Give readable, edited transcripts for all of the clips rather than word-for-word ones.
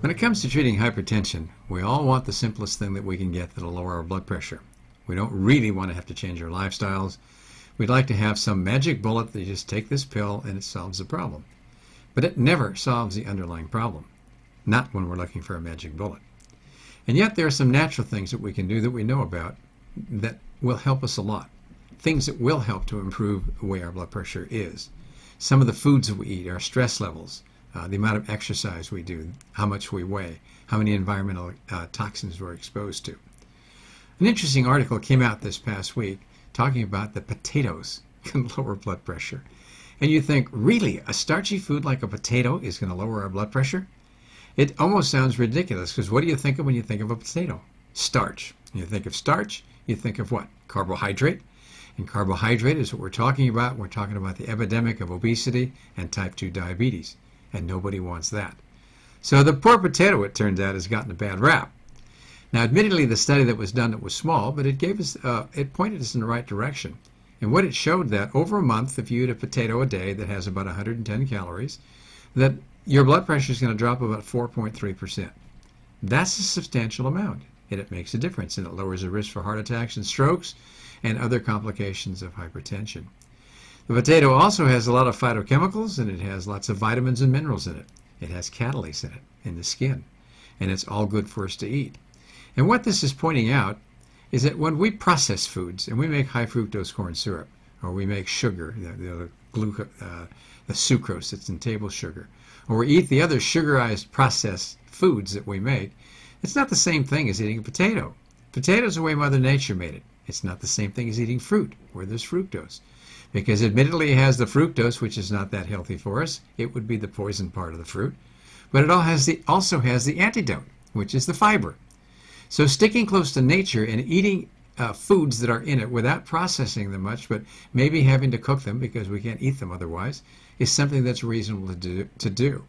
When it comes to treating hypertension, we all want the simplest thing that we can get that'll lower our blood pressure. We don't really want to have to change our lifestyles. We'd like to have some magic bullet that you just take this pill and it solves the problem. But it never solves the underlying problem. Not when we're looking for a magic bullet. And yet there are some natural things that we can do that we know about that will help us a lot. Things that will help to improve the way our blood pressure is. Some of the foods that we eat, our stress levels, the amount of exercise we do, how much we weigh, how many environmental toxins we're exposed to. An interesting article came out this past week talking about that potatoes can lower blood pressure. And you think, really, a starchy food like a potato is going to lower our blood pressure? It almost sounds ridiculous, because what do you think of when you think of a potato? Starch. When you think of starch, you think of what? Carbohydrate. And carbohydrate is what we're talking about. We're talking about the epidemic of obesity and type 2 diabetes. And nobody wants that. So the poor potato, it turns out, has gotten a bad rap. Now, admittedly, the study that was done, it was small, but it gave us, it pointed us in the right direction. And what it showed that over a month, if you eat a potato a day that has about 110 calories, that your blood pressure is going to drop about 4.3%. That's a substantial amount, and it makes a difference, and it lowers the risk for heart attacks and strokes and other complications of hypertension. The potato also has a lot of phytochemicals, and it has lots of vitamins and minerals in it. It has catalase in it, in the skin, and it's all good for us to eat. And what this is pointing out is that when we process foods, and we make high fructose corn syrup, or we make sugar, the sucrose that's in table sugar, or we eat the other sugarized processed foods that we make, it's not the same thing as eating a potato. Potatoes the way Mother Nature made it. It's not the same thing as eating fruit, where there's fructose. Because admittedly it has the fructose, which is not that healthy for us. It would be the poison part of the fruit. But it also has the antidote, which is the fiber. So sticking close to nature and eating foods that are in it without processing them much, but maybe having to cook them because we can't eat them otherwise, is something that's reasonable to do.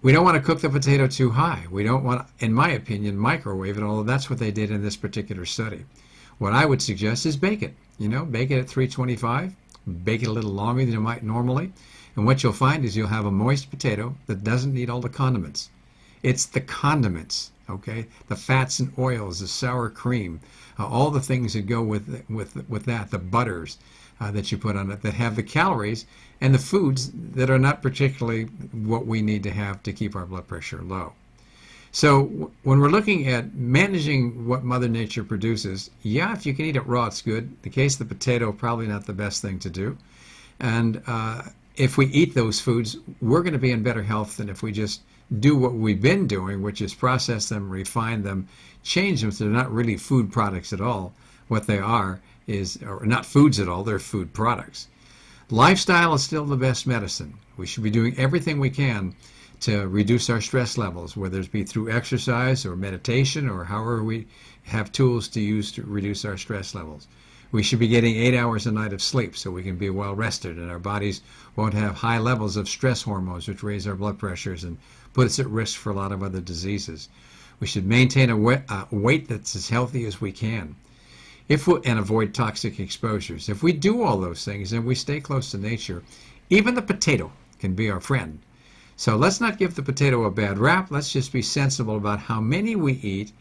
We don't want to cook the potato too high. We don't want, in my opinion, microwave it, although that's what they did in this particular study. What I would suggest is bake it. Bake it at 325, bake it a little longer than you might normally, and what you'll find is you'll have a moist potato that doesn't need all the condiments. It's the condiments, okay? The fats and oils, the sour cream, all the things that go with that, the butters that you put on it that have the calories, and the foods that are not particularly what we need to have to keep our blood pressure low. So when we're looking at managing what Mother Nature produces, yeah, if you can eat it raw, it's good. The case of the potato, probably not the best thing to do. And if we eat those foods, we're going to be in better health than if we just do what we've been doing, which is process them, refine them, change them so they're not really food products at all. What they are is, or not foods at all, they're food products. Lifestyle is still the best medicine. We should be doing everything we can to reduce our stress levels, whether it be through exercise or meditation or however we have tools to use to reduce our stress levels. We should be getting 8 hours a night of sleep so we can be well rested and our bodies won't have high levels of stress hormones which raise our blood pressures and put us at risk for a lot of other diseases. We should maintain a weight that's as healthy as we can and avoid toxic exposures. If we do all those things and we stay close to nature, even the potato can be our friend. So let's not give the potato a bad rap. Let's just be sensible about how many we eat,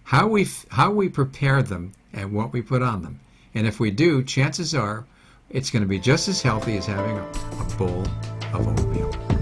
how we prepare them, and what we put on them. And if we do, chances are it's going to be just as healthy as having a bowl of oatmeal.